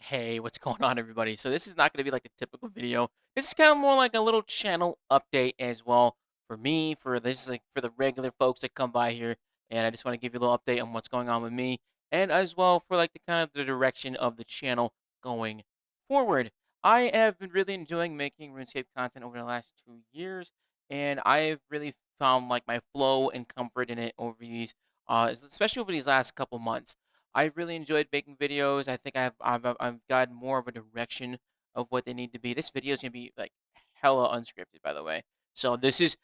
Hey, what's going on, everybody? So this is not going to be like a typical video. This is kind of more like a little channel update as well for me. For this is like for the regular folks that come by here, and I just want to give you a little update on what's going on with me, and as well for like the kind of the direction of the channel going forward. I have been really enjoying making RuneScape content over the last 2 years, and I've really found like my flow and comfort in it over these, especially over these last couple months. I really enjoyed making videos. I think I've gotten more of a direction of what they need to be. This video is gonna be like hella unscripted, by the way. So this is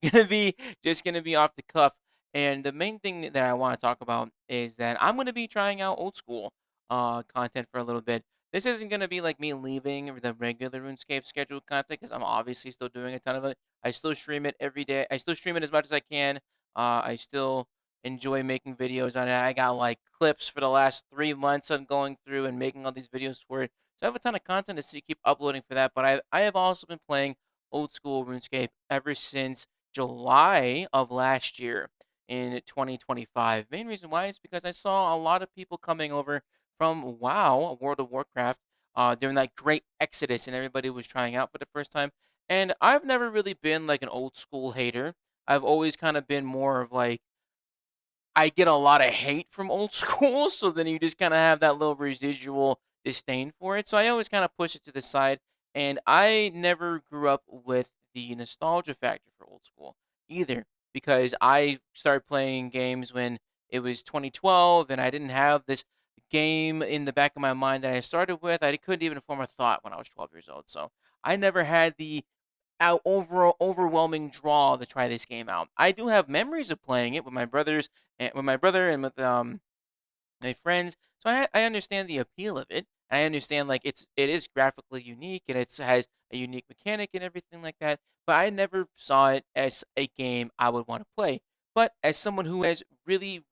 gonna be just gonna be off the cuff. And the main thing that I want to talk about is that I'm gonna be trying out old school content for a little bit. This isn't gonna be like me leaving the regular RuneScape scheduled content because I'm obviously still doing a ton of it. I still stream it every day. I still stream it as much as I can. I still enjoy making videos on it. I got like clips for the last 3 months of going through and making all these videos for it. So I have a ton of content to see, keep uploading for that. But I have also been playing old school RuneScape ever since July of last year in 2025. Main reason why is because I saw a lot of people coming over from WoW, World of Warcraft, during that great exodus, and everybody was trying out for the first time. And I've never really been like an old school hater. I've always kind of been more of like I get a lot of hate from old school, so then you just kind of have that little residual disdain for it. So I always kind of push it to the side, and I never grew up with the nostalgia factor for old school either, because I started playing games when it was 2012, and I didn't have this game in the back of my mind that I started with. I couldn't even form a thought when I was 12 years old, so I never had the overwhelming draw to try this game out. I do have memories of playing it with my brothers and with my brother and with my friends, so I understand the appeal of it. I understand like it is graphically unique and it has a unique mechanic and everything like that. But I never saw it as a game I would want to play. But as someone who has really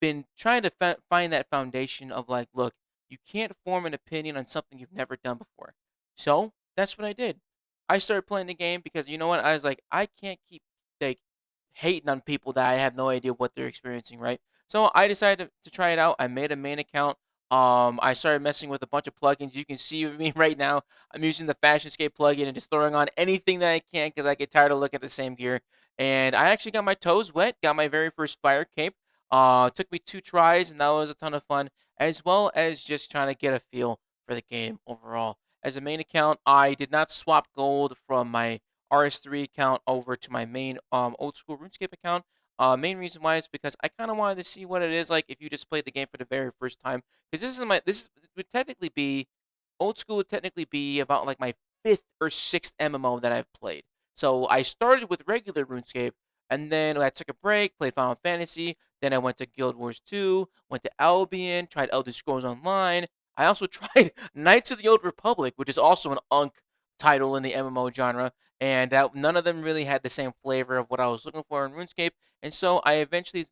been trying to find that foundation of like, look, you can't form an opinion on something you've never done before. So that's what I did. I started playing the game because you know what? I was like, I can't keep like hating on people that I have no idea what they're experiencing, right? So I decided to try it out. I made a main account. I started messing with a bunch of plugins. You can see me right now. I'm using the Fashionscape plugin and just throwing on anything that I can because I get tired of looking at the same gear. And I actually got my toes wet. Got my very first fire cape. Took me 2 tries, and that was a ton of fun, as well as just trying to get a feel for the game overall. As a main account, I did not swap gold from my RS3 account over to my main old school RuneScape account. Main reason why is because I kind of wanted to see what it is like if you just played the game for the very first time. Because this would technically be old school would technically be about like my fifth or sixth MMO that I've played. So I started with regular RuneScape, and then I took a break, played Final Fantasy. Then I went to Guild Wars 2, went to Albion, tried Elder Scrolls Online. I also tried Knights of the Old Republic, which is also an UNC title in the MMO genre, and none of them really had the same flavor of what I was looking for in RuneScape. And so I eventually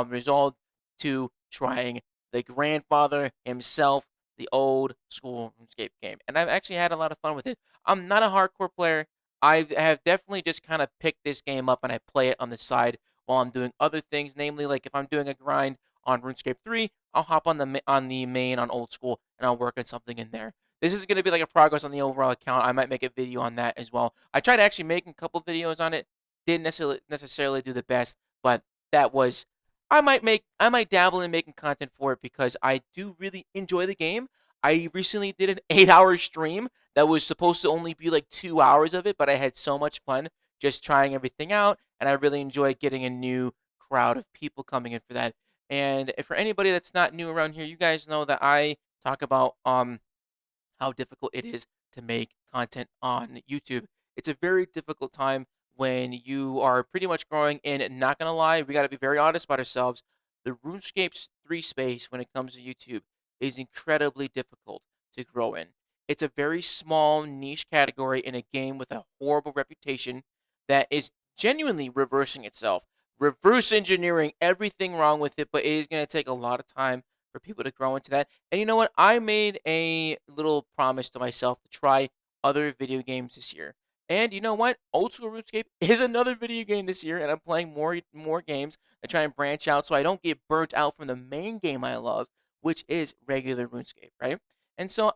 resolved to trying the grandfather himself, the old school RuneScape game. And I've actually had a lot of fun with it. I'm not a hardcore player. I have definitely just kind of picked this game up and I play it on the side while I'm doing other things. Namely, like if I'm doing a grind on RuneScape 3, I'll hop on the main on old school and I'll work on something in there. This is going to be like a progress on the overall account. I might make a video on that as well. I tried actually making a couple videos on it. Didn't necessarily do the best, but that was I might dabble in making content for it because I do really enjoy the game. I recently did an 8-hour stream that was supposed to only be like 2 hours of it, but I had so much fun just trying everything out, and I really enjoyed getting a new crowd of people coming in for that. And for anybody that's not new around here, you guys know that I talk about how difficult it is to make content on YouTube. It's a very difficult time when you are pretty much growing in. Not gonna lie, we got to be very honest about ourselves. The RuneScape 3 space when it comes to YouTube is incredibly difficult to grow in. It's a very small niche category in a game with a horrible reputation that is genuinely reversing itself, reverse engineering everything wrong with it, but it is going to take a lot of time for people to grow into that. And you know what? I made a little promise to myself to try other video games this year. And you know what? Old School RuneScape is another video game this year, and I'm playing more games to try and branch out so I don't get burnt out from the main game I love, which is regular RuneScape, right? And so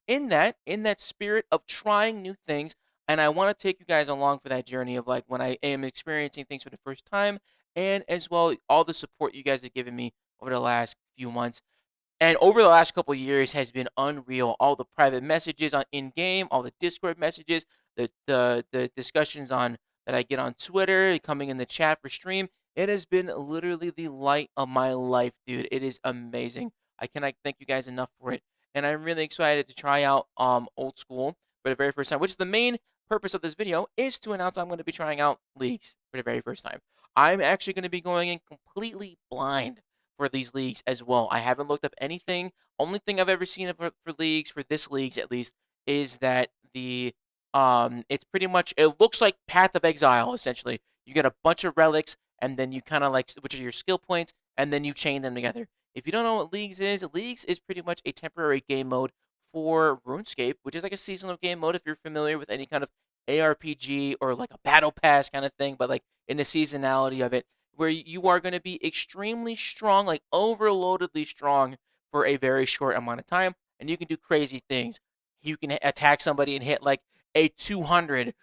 in that spirit of trying new things, and I want to take you guys along for that journey of like when I am experiencing things for the first time, and as well all the support you guys have given me over the last few months and over the last couple of years has been unreal. All the private messages on in game, all the Discord messages, the discussions on that I get on Twitter, coming in the chat for stream. It has been literally the light of my life, dude. It is amazing. I cannot thank you guys enough for it. And I'm really excited to try out old school for the very first time, which is the main purpose of this video is to announce I'm going to be trying out leagues for the very first time. I'm actually going to be going in completely blind for these leagues as well. I haven't looked up anything. Only thing I've ever seen for leagues, for this leagues at least, is that it's pretty much it looks like Path of Exile essentially. You get a bunch of relics and then you kind of like which are your skill points and then you chain them together. If you don't know what leagues is pretty much a temporary game mode for RuneScape, which is like a seasonal game mode if you're familiar with any kind of ARPG or like a battle pass kind of thing, but like in the seasonality of it where you are going to be extremely strong, like overloadedly strong for a very short amount of time, and you can do crazy things. You can attack somebody and hit like a 200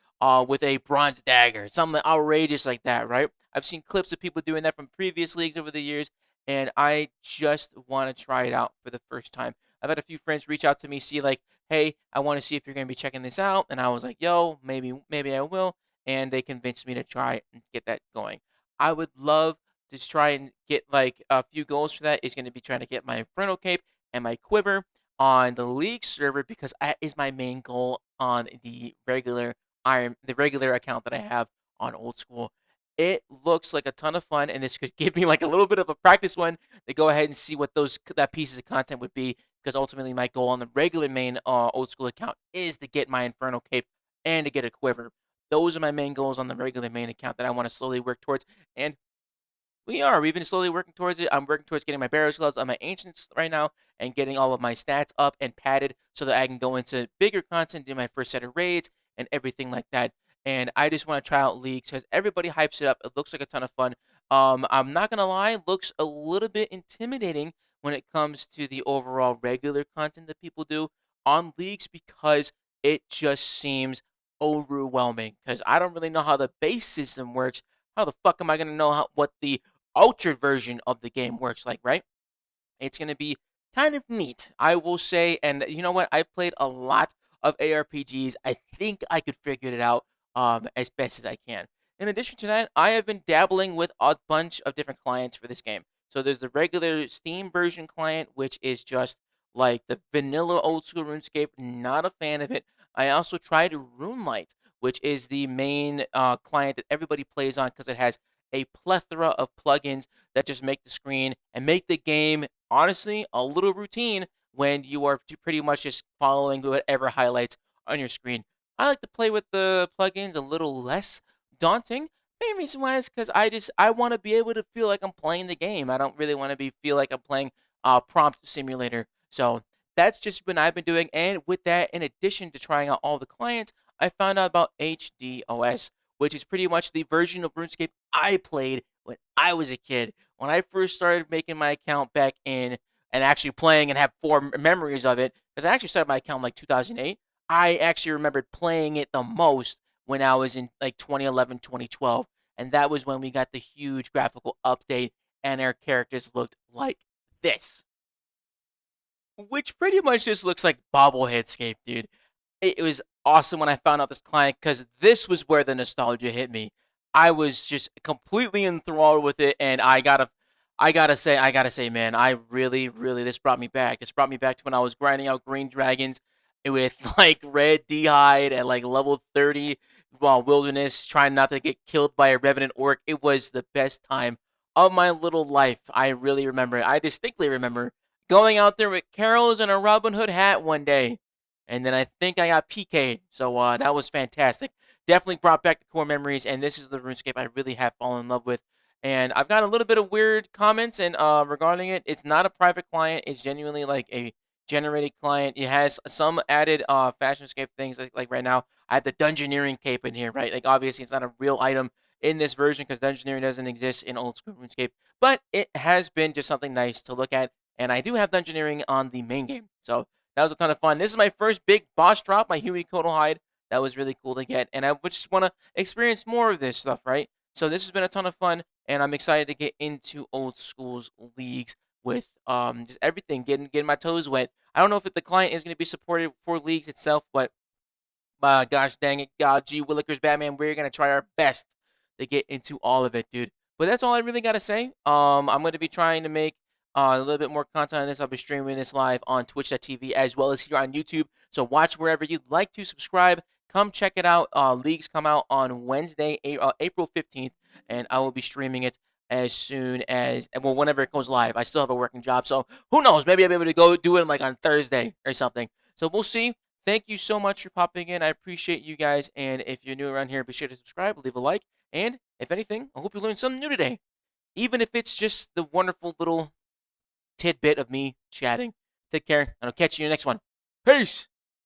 with a bronze dagger, something outrageous like that, right? I've seen clips of people doing that from previous leagues over the years, and I just want to try it out for the first time. I've had a few friends reach out to me, see like, hey, I want to see if you're going to be checking this out, and I was like, yo, maybe I will, and they convinced me to try and get that going. I would love to try and get like a few goals for that. Is going to be trying to get my Inferno Cape and my Quiver on the League server because that is my main goal on the regular account that I have on Old School. It looks like a ton of fun, and this could give me like a little bit of a practice one to go ahead and see what that pieces of content would be. Because ultimately, my goal on the regular main Old School account is to get my Inferno Cape and to get a Quiver. Those are my main goals on the regular main account that I want to slowly work towards. And we've been slowly working towards it. I'm working towards getting my barrel gloves on my ancients right now and getting all of my stats up and padded so that I can go into bigger content, do my first set of raids and everything like that. And I just want to try out leagues because everybody hypes it up. It looks like a ton of fun. I'm not gonna lie, it looks a little bit intimidating when it comes to the overall regular content that people do on leagues because it just seems overwhelming. Because I don't really know how the base system works. How the fuck am I gonna know what the altered version of the game works like, right? It's going to be kind of neat, I will say. And you know what? I've played a lot of ARPGs. I think I could figure it out as best as I can. In addition to that, I have been dabbling with a bunch of different clients for this game. So there's the regular Steam version client, which is just like the vanilla old school RuneScape. Not a fan of it. I also tried RuneLite, which is the main client that everybody plays on because it has a plethora of plugins that just make the screen and make the game honestly a little routine when you are pretty much just following whatever highlights on your screen. I like to play with the plugins a little less daunting. Main reason why is because I want to be able to feel like I'm playing the game. I don't really want to be feel like I'm playing prompt simulator. So that's just what I've been doing. And with that, in addition to trying out all the clients, I found out about HDOS, which is pretty much the version of RuneScape I played when I was a kid. When I first started making my account back in and actually playing and have memories of it, because I actually started my account in like 2008. I actually remembered playing it the most when I was in like 2011, 2012. And that was when we got the huge graphical update and our characters looked like this. Which pretty much just looks like bobbleheadscape, dude. It was awesome when I found out this client because this was where the nostalgia hit me. I was just completely enthralled with it, and I gotta say, man, I really, really, this brought me back. This brought me back to when I was grinding out green dragons with like red d'hide at like level 30 while wilderness, trying not to get killed by a revenant orc. It was the best time of my little life. I really remember it. I distinctly remember going out there with carols and a Robin Hood hat one day. And then I think I got PK'd. So that was fantastic. Definitely brought back the core memories. And this is the RuneScape I really have fallen in love with. And I've got a little bit of weird comments and regarding it. It's not a private client. It's genuinely like a generated client. It has some added fashionscape things like right now. I have the dungeoneering cape in here, right? Like obviously it's not a real item in this version because dungeoneering doesn't exist in old school RuneScape. But it has been just something nice to look at and I do have dungeoneering on the main game. So that was a ton of fun. This is my first big boss drop, my Huey Kotal hide. That was really cool to get, and I would just want to experience more of this stuff, right? So this has been a ton of fun, and I'm excited to get into old schools leagues with just everything, getting my toes wet. I don't know if the client is going to be supported for leagues itself, but gosh dang it, God, G Willikers, Batman, we're gonna try our best to get into all of it, dude. But that's all I really gotta say. I'm gonna be trying to make a little bit more content on this. I'll be streaming this live on Twitch.tv as well as here on YouTube. So watch wherever you'd like to subscribe. Come check it out. Leagues come out on Wednesday, April 15th, and I will be streaming it as soon as, well, whenever it goes live. I still have a working job, so who knows? Maybe I'll be able to go do it like on Thursday or something. So we'll see. Thank you so much for popping in. I appreciate you guys. And if you're new around here, be sure to subscribe, leave a like. And if anything, I hope you learned something new today. Even if it's just the wonderful little tidbit of me chatting. Take care, and I'll catch you in the next one. Peace!